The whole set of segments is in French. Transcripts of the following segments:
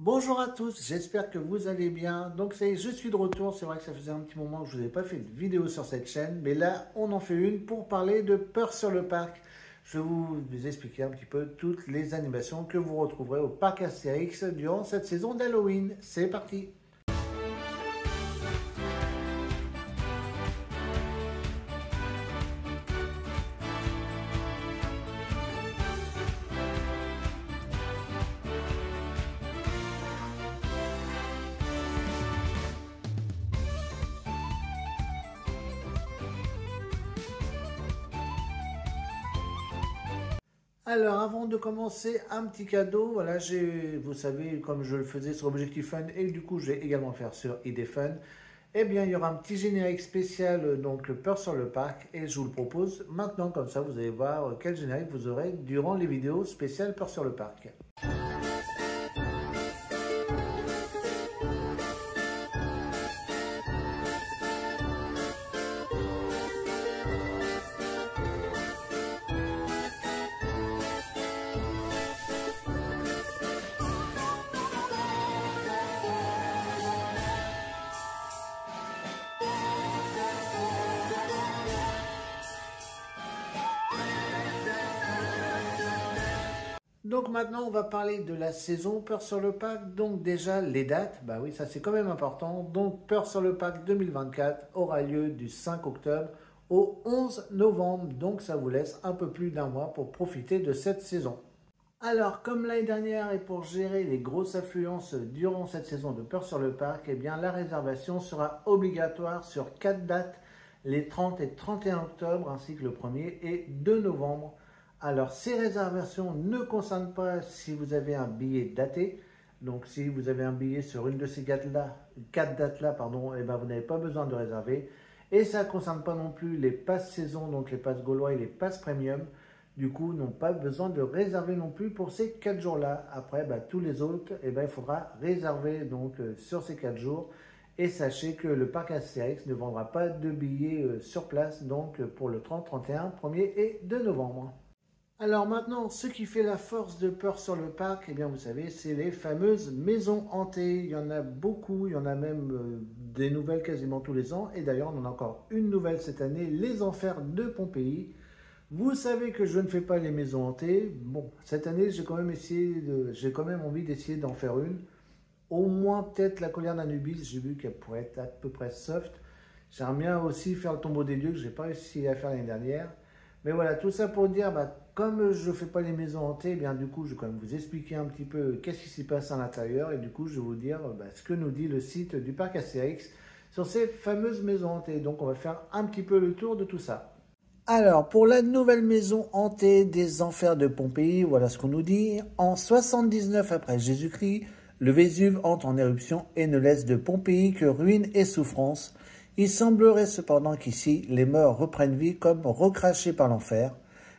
Bonjour à tous, j'espère que vous allez bien. Donc ça y est, je suis de retour. C'est vrai que ça faisait un petit moment que je vous ai pas fait de vidéo sur cette chaîne, mais là on en fait une pour parler de Peur sur le parc. Je vais vous expliquer un petit peu toutes les animations que vous retrouverez au parc Astérix durant cette saison d'Halloween. C'est parti! Alors, avant de commencer, un petit cadeau. Voilà, vous savez, comme je le faisais sur Objectif Fun et du coup, je vais également faire sur ID Fun. Eh bien, il y aura un petit générique spécial, donc Peur sur le parc, et je vous le propose maintenant. Comme ça, vous allez voir quel générique vous aurez durant les vidéos spéciales Peur sur le parc. Donc maintenant, on va parler de la saison Peur sur le parc. Donc déjà, les dates, bah oui, ça c'est quand même important. Donc Peur sur le parc 2024 aura lieu du 5 octobre au 11 novembre. Donc ça vous laisse un peu plus d'un mois pour profiter de cette saison. Alors, comme l'année dernière et pour gérer les grosses affluences durant cette saison de Peur sur le parc, eh bien la réservation sera obligatoire sur 4 dates, les 30 et 31 octobre ainsi que le 1er et 2 novembre. Alors, ces réservations ne concernent pas si vous avez un billet daté. Donc, si vous avez un billet sur une de ces 4 dates-là, pardon, eh ben, vous n'avez pas besoin de réserver. Et ça ne concerne pas non plus les passes saison, donc les passes gaulois et les passes premium. Du coup, n'ont pas besoin de réserver non plus pour ces 4 jours-là. Après, bah, tous les autres, eh ben, il faudra réserver donc, sur ces 4 jours. Et sachez que le parc Astérix ne vendra pas de billets sur place donc, pour le 30, 31, 1er et 2 novembre. Alors maintenant, ce qui fait la force de Peur sur le parc, eh bien vous savez, c'est les fameuses maisons hantées. Il y en a beaucoup, il y en a même des nouvelles quasiment tous les ans. Et d'ailleurs, on en a encore une nouvelle cette année, les Enfers de Pompéi. Vous savez que je ne fais pas les maisons hantées. Bon, cette année, j'ai quand même envie d'essayer d'en faire une. Au moins peut-être la colère d'Anubis, j'ai vu qu'elle pourrait être à peu près soft. J'aimerais bien aussi faire le tombeau des dieux que je n'ai pas réussi à faire l'année dernière. Mais voilà, tout ça pour dire, bah, comme je ne fais pas les maisons hantées, eh bien du coup, je vais quand même vous expliquer un petit peu qu'est-ce qui s'y passe à l'intérieur. Et du coup, je vais vous dire bah, ce que nous dit le site du parc Astérix sur ces fameuses maisons hantées. Donc, on va faire un petit peu le tour de tout ça. Alors, pour la nouvelle maison hantée des Enfers de Pompéi, voilà ce qu'on nous dit. En 79 après Jésus-Christ, le Vésuve entre en éruption et ne laisse de Pompéi que ruines et souffrances. Il semblerait cependant qu'ici, les morts reprennent vie comme recrachés par l'enfer.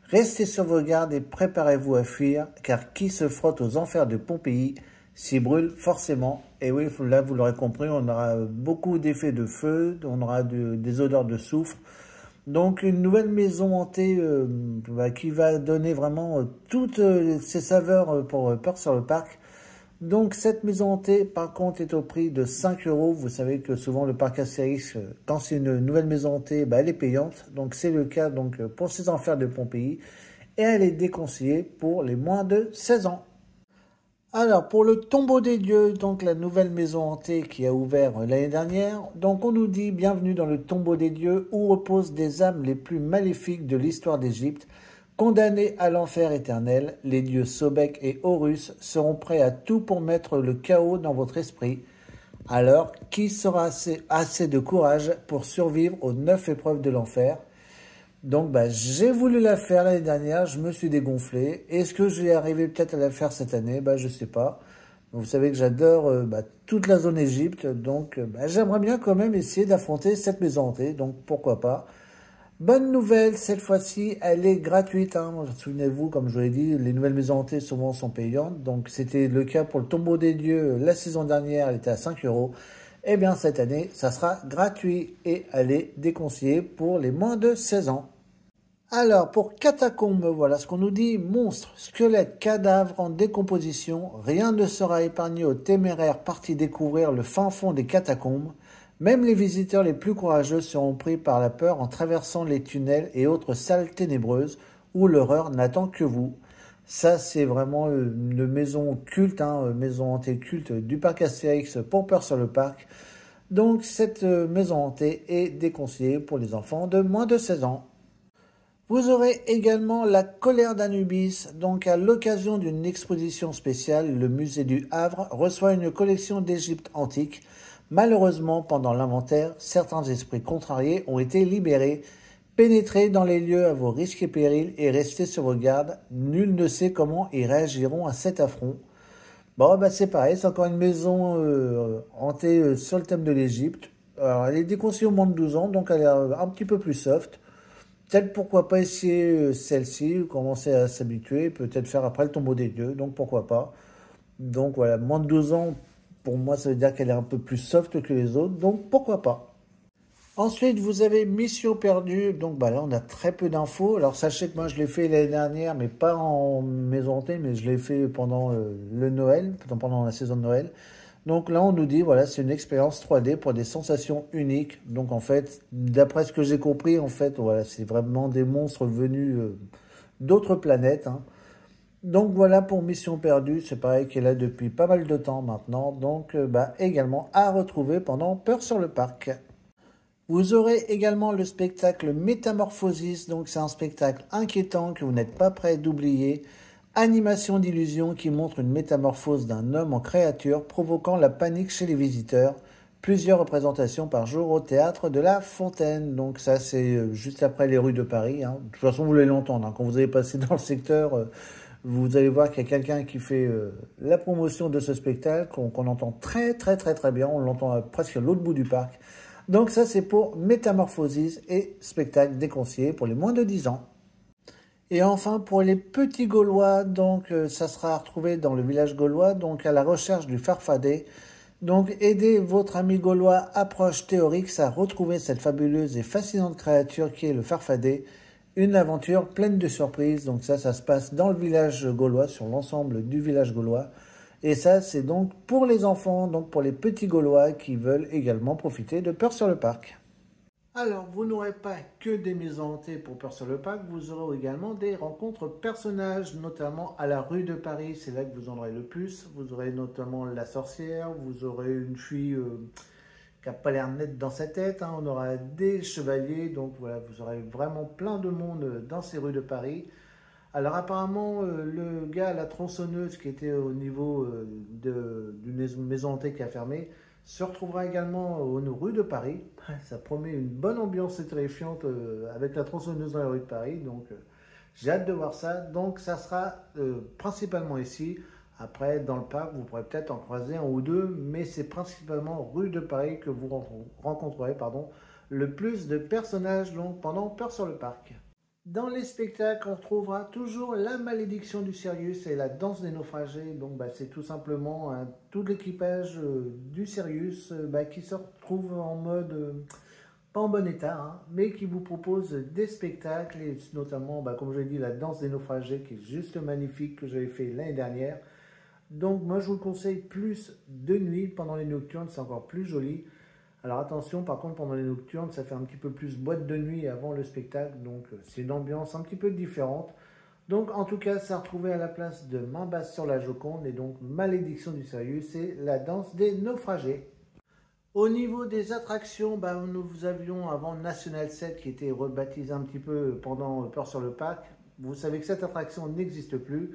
Restez sur vos gardes et préparez-vous à fuir, car qui se frotte aux enfers de Pompéi s'y brûle forcément. Et oui, là, vous l'aurez compris, on aura beaucoup d'effets de feu, on aura des odeurs de soufre. Donc, une nouvelle maison hantée qui va donner vraiment toutes ses saveurs pour Peur sur le parc. Donc cette maison hantée par contre est au prix de 5 euros. Vous savez que souvent le parc Astérix, quand c'est une nouvelle maison hantée, bah, elle est payante. Donc c'est le cas donc, pour ces Enfers de Pompéi. Et elle est déconseillée pour les moins de 16 ans. Alors pour le tombeau des dieux, donc la nouvelle maison hantée qui a ouvert l'année dernière. Donc on nous dit bienvenue dans le tombeau des dieux où reposent des âmes les plus maléfiques de l'histoire d'Égypte. Condamnés à l'enfer éternel, les dieux Sobek et Horus seront prêts à tout pour mettre le chaos dans votre esprit. Alors, qui sera assez de courage pour survivre aux 9 épreuves de l'enfer? Donc, bah, j'ai voulu la faire l'année dernière, je me suis dégonflé. Est-ce que je vais arriver peut-être à la faire cette année? Bah, je sais pas. Vous savez que j'adore toute la zone Égypte, donc bah, j'aimerais bien quand même essayer d'affronter cette maison hantée, donc pourquoi pas. Bonne nouvelle, cette fois-ci, elle est gratuite. Hein. Souvenez-vous, comme je vous l'ai dit, les nouvelles maisons hantées souvent sont payantes. Donc c'était le cas pour le tombeau des dieux. La saison dernière, elle était à 5 euros. Eh bien, cette année, ça sera gratuit et elle est déconseillée pour les moins de 16 ans. Alors, pour catacombes, voilà ce qu'on nous dit. Monstres, squelettes, cadavres en décomposition, rien ne sera épargné aux téméraires partis découvrir le fin fond des catacombes. Même les visiteurs les plus courageux seront pris par la peur en traversant les tunnels et autres salles ténébreuses où l'horreur n'attend que vous. Ça, c'est vraiment une maison culte, hein, maison hantée culte du parc Astérix pour Peur sur le parc. Donc, cette maison hantée est déconseillée pour les enfants de moins de 16 ans. Vous aurez également la colère d'Anubis. Donc, à l'occasion d'une exposition spéciale, le musée du Havre reçoit une collection d'Égypte antique. Malheureusement, pendant l'inventaire, certains esprits contrariés ont été libérés. Pénétrez dans les lieux à vos risques et périls et restez sur vos gardes. Nul ne sait comment ils réagiront à cet affront. Bon, bah c'est pareil, c'est encore une maison hantée sur le thème de l'Égypte. Alors, elle est déconseillée au moins de 12 ans, donc elle est un petit peu plus soft. Peut-être pourquoi pas essayer celle-ci, commencer à s'habituer, peut-être faire après le tombeau des dieux, donc pourquoi pas. Donc voilà, moins de 12 ans, pour moi ça veut dire qu'elle est un peu plus soft que les autres, donc pourquoi pas. Ensuite, vous avez Mission Perdue, donc bah là on a très peu d'infos. Alors sachez que moi je l'ai fait l'année dernière, mais pas en maison hantée, mais je l'ai fait pendant le Noël, pendant la saison de Noël. Donc là, on nous dit, voilà, c'est une expérience 3D pour des sensations uniques. Donc en fait, d'après ce que j'ai compris, en fait, voilà, c'est vraiment des monstres venus d'autres planètes, hein. Donc voilà pour Mission Perdue, c'est pareil qu'elle est là depuis pas mal de temps maintenant. Donc bah, également à retrouver pendant Peur sur le parc. Vous aurez également le spectacle Métamorphosis, donc c'est un spectacle inquiétant que vous n'êtes pas prêt d'oublier. Animation d'illusion qui montre une métamorphose d'un homme en créature provoquant la panique chez les visiteurs. Plusieurs représentations par jour au théâtre de la Fontaine. Donc ça c'est juste après les rues de Paris, hein. De toute façon vous allez l'entendre, hein. Quand vous allez passer dans le secteur, vous allez voir qu'il y a quelqu'un qui fait la promotion de ce spectacle, qu'on entend très très très très bien. On l'entend presque à l'autre bout du parc. Donc ça c'est pour Métamorphosis et spectacle déconseillé pour les moins de 10 ans. Et enfin, pour les petits Gaulois, donc ça sera retrouvé dans le village gaulois, donc à la recherche du farfadet. Donc aidez votre ami gaulois approche théorique à retrouver cette fabuleuse et fascinante créature qui est le farfadet. Une aventure pleine de surprises. Donc ça se passe dans le village gaulois, sur l'ensemble du village gaulois. Et ça, c'est donc pour les enfants, donc pour les petits Gaulois qui veulent également profiter de Peur sur le parc. Alors, vous n'aurez pas que des maisons hantées pour Peur sur le parc, vous aurez également des rencontres personnages, notamment à la rue de Paris, c'est là que vous en aurez le plus. Vous aurez notamment la sorcière, vous aurez une fille qui n'a pas l'air nette dans sa tête, hein. On aura des chevaliers, donc voilà, vous aurez vraiment plein de monde dans ces rues de Paris. Alors apparemment, le gars à la tronçonneuse qui était au niveau d'une maison hantée qui a fermé se retrouvera également aux rues de Paris. Ça promet une bonne ambiance terrifiante avec la tronçonneuse dans la rue de Paris. Donc j'ai hâte de voir ça. Donc ça sera principalement ici. Après, dans le parc, vous pourrez peut-être en croiser un ou deux, mais c'est principalement rue de Paris que vous rencontrerez le plus de personnages donc, pendant Peur sur le parc. Dans les spectacles, on retrouvera toujours la malédiction du Sirius et la danse des naufragés. Donc, bah, c'est tout simplement tout l'équipage du Sirius qui se retrouve en mode pas en bon état, hein, mais qui vous propose des spectacles et notamment, bah, comme je l'ai dit, la danse des naufragés qui est juste magnifique que j'avais fait l'année dernière. Donc, moi, je vous le conseille plus de nuit pendant les nocturnes, c'est encore plus joli. Alors attention, par contre, pendant les nocturnes, ça fait un petit peu plus boîte de nuit avant le spectacle, donc c'est une ambiance un petit peu différente. Donc en tout cas, ça a retrouvé à la place de Main basse sur la Joconde, et donc Malédiction du Sirius, c'est la danse des naufragés. Au niveau des attractions, bah, nous avions avant National 7 qui était rebaptisé un petit peu pendant Peur sur le parc. Vous savez que cette attraction n'existe plus.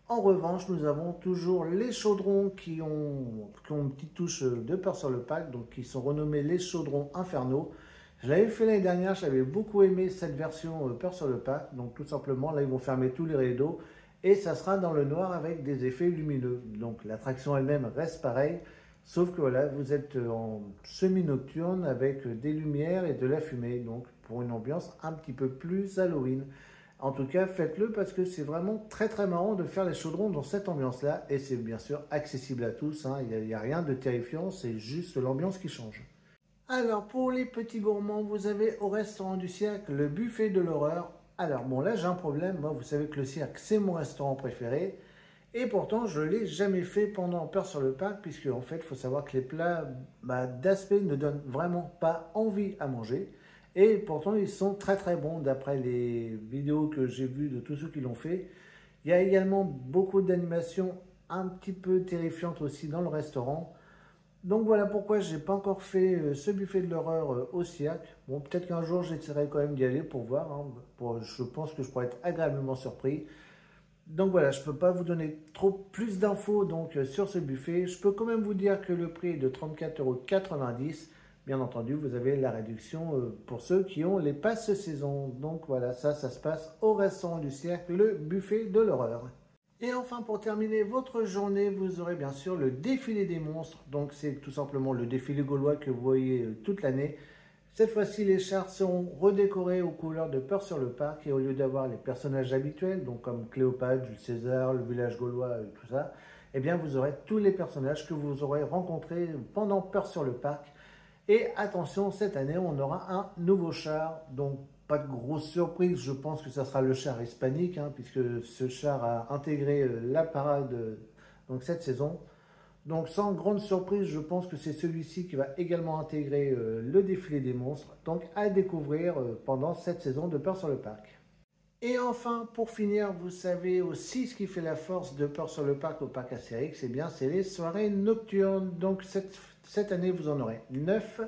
En revanche, nous avons toujours les chaudrons qui ont une petite touche de Peur sur le parc, donc qui sont renommés les chaudrons infernaux. Je l'avais fait l'année dernière, j'avais beaucoup aimé cette version Peur sur le parc. Donc tout simplement, là ils vont fermer tous les rideaux et ça sera dans le noir avec des effets lumineux. Donc l'attraction elle-même reste pareille, sauf que voilà, vous êtes en semi-nocturne avec des lumières et de la fumée, donc pour une ambiance un petit peu plus Halloween. En tout cas, faites-le parce que c'est vraiment très très marrant de faire les chaudrons dans cette ambiance-là. Et c'est bien sûr accessible à tous, hein. Il n'y a rien de terrifiant, c'est juste l'ambiance qui change. Alors, pour les petits gourmands, vous avez au restaurant du Cirque le buffet de l'horreur. Alors bon, là j'ai un problème. Moi, vous savez que le cirque, c'est mon restaurant préféré. Et pourtant, je ne l'ai jamais fait pendant Peur sur le Parc, puisque en fait, il faut savoir que les plats d'aspect ne donnent vraiment pas envie à manger. Et pourtant, ils sont très très bons d'après les vidéos que j'ai vues de tous ceux qui l'ont fait. Il y a également beaucoup d'animations un petit peu terrifiantes aussi dans le restaurant. Donc voilà pourquoi j'ai pas encore fait ce buffet de l'horreur au cirque. Bon, peut-être qu'un jour j'essaierai quand même d'y aller pour voir, hein. Je pense que je pourrais être agréablement surpris. Donc voilà, je ne peux pas vous donner trop plus d'infos sur ce buffet. Je peux quand même vous dire que le prix est de 34,90 €. Bien entendu, vous avez la réduction pour ceux qui ont les passes saison. Donc voilà, ça se passe au restaurant du cirque, le buffet de l'horreur. Et enfin, pour terminer votre journée, vous aurez bien sûr le défilé des monstres. Donc c'est tout simplement le défilé gaulois que vous voyez toute l'année. Cette fois-ci, les chars seront redécorés aux couleurs de Peur sur le Parc et au lieu d'avoir les personnages habituels, donc comme Cléopâtre, Jules César, le village gaulois et tout ça, eh bien vous aurez tous les personnages que vous aurez rencontrés pendant Peur sur le Parc. Et attention, cette année, on aura un nouveau char, donc pas de grosse surprise, je pense que ça sera le char hispanique, hein, puisque ce char a intégré la parade cette saison. Donc sans grande surprise, je pense que c'est celui-ci qui va également intégrer le défilé des monstres, donc à découvrir pendant cette saison de Peur sur le Parc. Et enfin, pour finir, vous savez aussi ce qui fait la force de Peur sur le Parc au Parc Astérix, c'est les soirées nocturnes. Donc cette année, vous en aurez 9.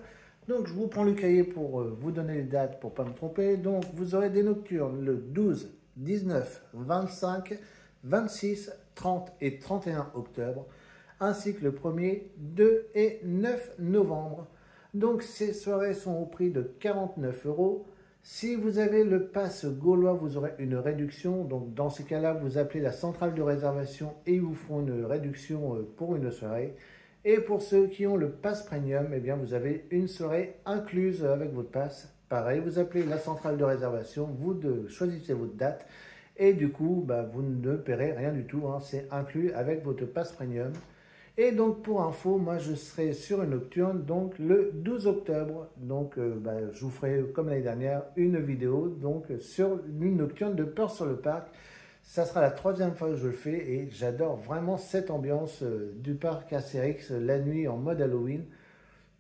Donc je vous prends le cahier pour vous donner les dates pour ne pas me tromper. Donc vous aurez des nocturnes le 12, 19, 25, 26, 30 et 31 octobre. Ainsi que le 1er, 2 et 9 novembre. Donc ces soirées sont au prix de 49 €. Si vous avez le pass gaulois, vous aurez une réduction. Donc dans ces cas-là, vous appelez la centrale de réservation et ils vous feront une réduction pour une soirée. Et pour ceux qui ont le pass premium, eh bien vous avez une soirée incluse avec votre pass. Pareil, vous appelez la centrale de réservation, vous choisissez votre date. Et du coup, vous ne paierez rien du tout. Hein, c'est inclus avec votre pass premium. Et donc pour info, moi je serai sur une nocturne donc le 12 octobre. Donc je vous ferai comme l'année dernière une vidéo sur une nocturne de Peur sur le Parc. Ça sera la 3e fois que je le fais et j'adore vraiment cette ambiance du parc Astérix la nuit en mode Halloween. De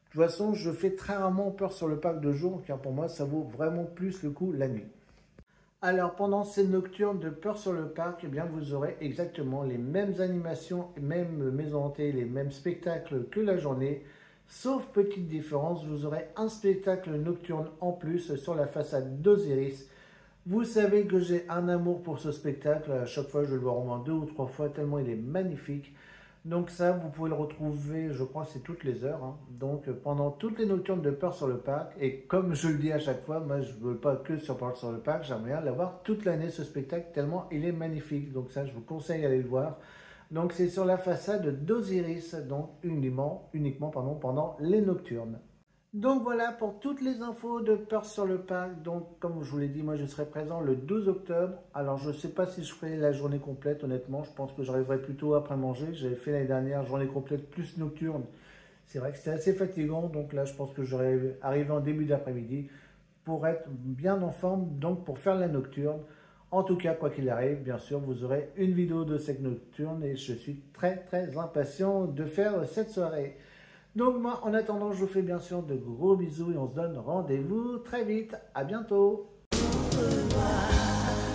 toute façon, je fais très rarement Peur sur le Parc de jour car pour moi ça vaut vraiment plus le coup la nuit. Alors, pendant ces nocturnes de Peur sur le Parc, eh bien, vous aurez exactement les mêmes animations, mêmes maisons hantées, les mêmes spectacles que la journée. Sauf petite différence, vous aurez un spectacle nocturne en plus sur la façade d'Osiris. Vous savez que j'ai un amour pour ce spectacle. À chaque fois, je le vois au moins 2 ou 3 fois, tellement il est magnifique. Donc ça, vous pouvez le retrouver, je crois, c'est toutes les heures. Hein. Donc pendant toutes les nocturnes de Peur sur le Parc, et comme je le dis à chaque fois, moi je ne veux pas que sur Peur sur le Parc, j'aimerais bien l'avoir toute l'année ce spectacle, tellement il est magnifique. Donc ça, je vous conseille d'aller le voir. Donc c'est sur la façade d'Osiris, donc uniquement pendant les nocturnes. Donc voilà pour toutes les infos de Peur sur le Parc. Donc comme je vous l'ai dit, moi je serai présent le 12 octobre. Alors je ne sais pas si je ferai la journée complète, honnêtement. Je pense que j'arriverai plutôt après manger. J'avais fait l'année dernière journée complète plus nocturne. C'est vrai que c'était assez fatigant. Donc là je pense que j'aurai arrivé en début d'après-midi pour être bien en forme, donc pour faire la nocturne. En tout cas, quoi qu'il arrive, bien sûr, vous aurez une vidéo de cette nocturne et je suis très impatient de faire cette soirée. Donc moi, en attendant, je vous fais bien sûr de gros bisous et on se donne rendez-vous très vite. À bientôt. Au revoir.